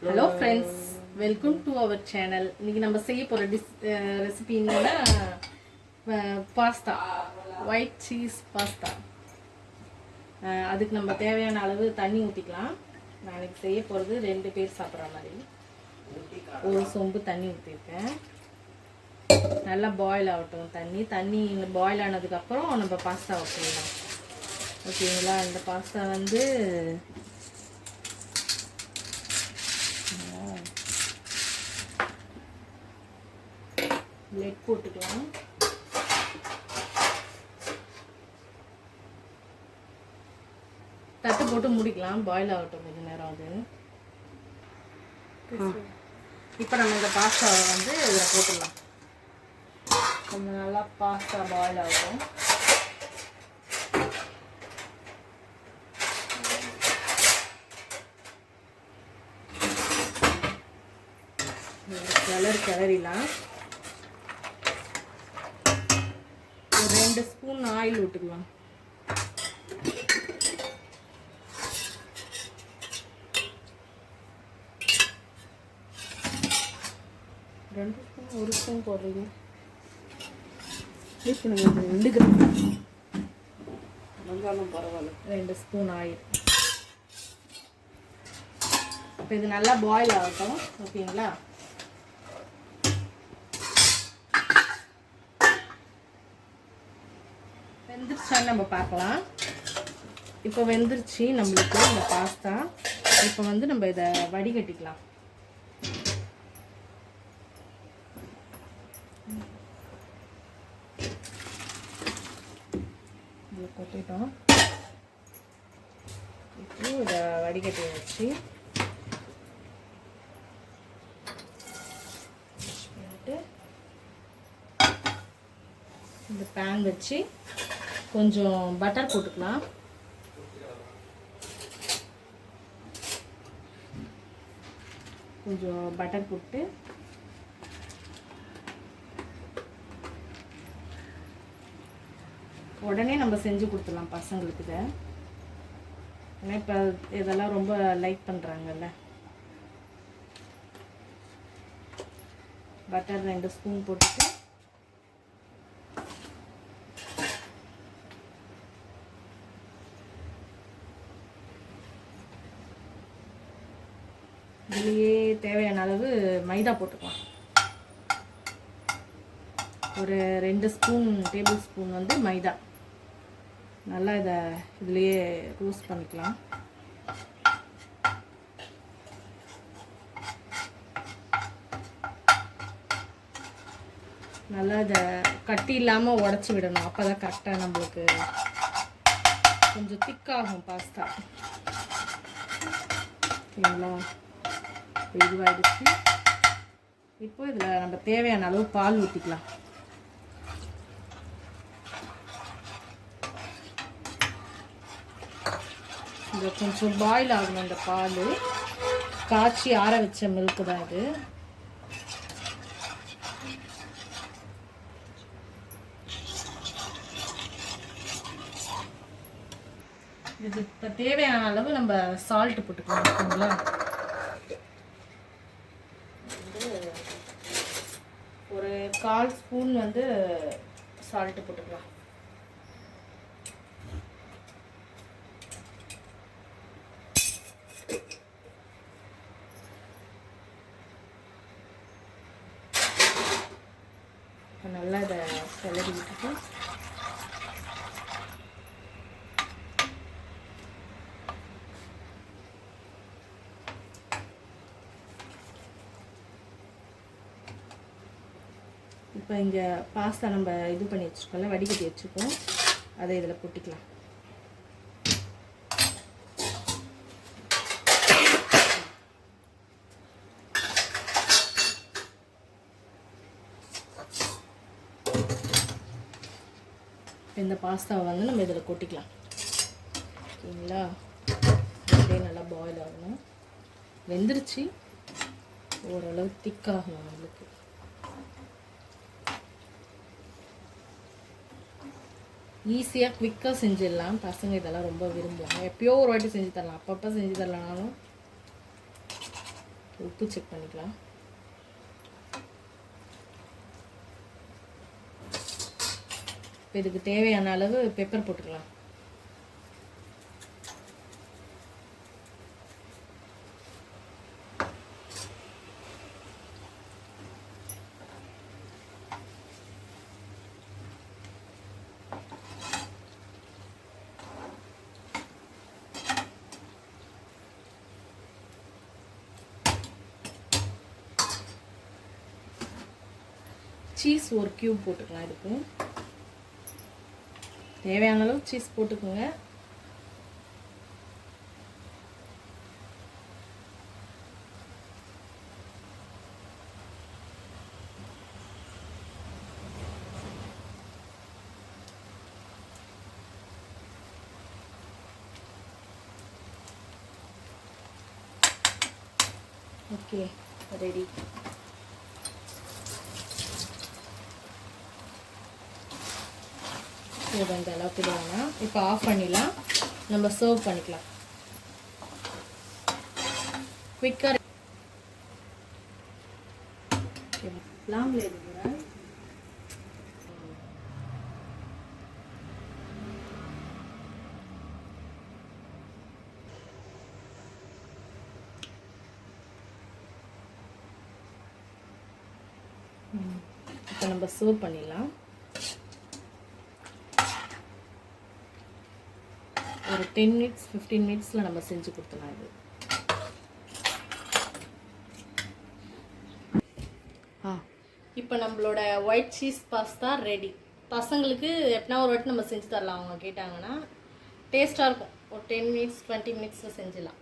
Hello friends, welcome to our channel. இன்றைக்கி நம்ம செய்ய போகிற ரெசிபி என்னன்னா பாஸ்தா, ஒயிட் சீஸ் பாஸ்தா. அதுக்கு நம்ம தேவையான அளவு தண்ணி ஊற்றிக்கலாம். நான் எனக்கு செய்ய போகிறது 2 பேர் சாப்பிட்ற மாதிரி. ஒரு சொம்பு தண்ணி ஊற்றிருக்கேன். நல்லா பாயில் ஆகட்டும் தண்ணி பாயில் ஆனதுக்கப்புறம் நம்ம பாஸ்தா ஊற்றிடலாம். ஓகேங்களா? இந்த பாஸ்தா வந்து லெக் போட்டுக்கலாம். தட்டு போட்டு முடிக்கலாம். பாயில் ஆகட்டும் கொஞ்சம் நேரம். அது இப்போ நம்ம இந்த பாஸ்தாவை வந்து இதில் போட்டுடலாம். கொஞ்சம் நல்லா பாஸ்தா பாயில் ஆகும். கிளறிலாம். ஒரு 2 ஸ்பூன் ஆயில் விட்டுக்கலாம். ஒரு ஸ்பூன் போடுறீங்க. 2 கிராம் வெங்காயம் பரவாயில்ல. 2 ஸ்பூன் ஆயில். இப்போ இது நல்லா பாயில் ஆகட்டும். ஓகேங்களா? வெந்துருச்சான்னு நம்ம பார்க்கலாம். இப்போ வெந்துருச்சு நம்மளுக்கு இந்த பாஸ்தா. இப்போ வந்து நம்ம இதை வடிகட்டிக்கலாம். இதை கொட்டிட்டோம். இப்போ இதை வடிகட்டி வச்சு இந்த பேன் வச்சு கொஞ்சம் பட்டர் போட்டுக்கலாம். கொஞ்சம் பட்டர் போட்டு உடனே நம்ம செஞ்சு கொடுத்துடலாம் பசங்களுக்கு. இதை ஏன்னா இப்போ இதெல்லாம் ரொம்ப லைக் பண்ணுறாங்கல்ல. பட்டர் 2 ஸ்பூன் போட்டுட்டு இதுலேயே தேவையான அளவு மைதா போட்டுக்கலாம். ஒரு 2 டேபிள் ஸ்பூன் வந்து மைதா. நல்லா இதை இதுலேயே ரோஸ்ட் பண்ணிக்கலாம். நல்லா இதை கட்டி இல்லாமல் உடச்சி விடணும். அப்போ தான் கரெக்டாக நம்மளுக்கு கொஞ்சம் திக்காகும் பாஸ்தா. ஓகேங்களா? இதுவாகிடுச்சு. இப்போ இதில் நம்ம தேவையான அளவு பால் ஊற்றிக்கலாம். இது கொஞ்சம் பாயில் ஆகணும். இந்த பால் காய்ச்சி ஆற வச்ச மில்க்கு தான் இது. இது இப்போ தேவையான அளவு நம்ம சால்ட் போட்டுக்கலாம். ஓகேங்களா? ஒரு 1/4 ஸ்பூன் வந்து சால்ட்டு போட்டுக்கலாம். நல்லா இதை கிளறி விட்டுட்டு இப்போ இங்கே பாஸ்தா நம்ம இது பண்ணி வச்சுருக்கோம்ல, வடிகட்டி வச்சுருக்கோம். அதை இதில் கொட்டிக்கலாம். இந்த பாஸ்தாவை வந்து நம்ம இதில் கொட்டிக்கலாம். ஓகேங்களா? அப்படியே நல்லா பாயில் ஆகணும். வெந்துருச்சு. ஓரளவு திக்காகணும் நம்மளுக்கு. ஈஸியாக குவிக்காக செஞ்சிடலாம். பசங்க இதெல்லாம் ரொம்ப விரும்புவாங்க. எப்பயோ ஒரு வாட்டி செஞ்சு தரலாம். அப்பப்போ செஞ்சு தரலனாலும் உப்பு செக் பண்ணிக்கலாம். இப்போ இதுக்கு தேவையான அளவு பெப்பர் போட்டுக்கலாம். சீஸ் ஒரு கியூப் போட்டுக்கலாம். இதுக்கு தேவையான அளவு சீஸ் போட்டுக்கோங்க. Okay, ready. இது அந்த அளவுக்கு வேணாம். இப்போ ஆஃப் பண்ணிடலாம். நம்ம சர்வ் பண்ணிக்கலாம். குயிக்காக லாங்கில் இருக்கிறேன். இப்போ நம்ம சர்வ் பண்ணிடலாம். ஒரு 10 மினிட்ஸ் 15 மினிட்ஸில் நம்ம செஞ்சு கொடுத்துலாம். இது இப்போ நம்மளோட ஒயிட் சீஸ் பாஸ்தா ரெடி. பசங்களுக்கு எப்படின்னா ஒரு வாட்டி நம்ம செஞ்சு தரலாம். அவங்க கேட்டாங்கன்னா டேஸ்ட்டாக இருக்கும். ஒரு 10 மினிட்ஸ் 20 மினிட்ஸில் செஞ்சிடலாம்.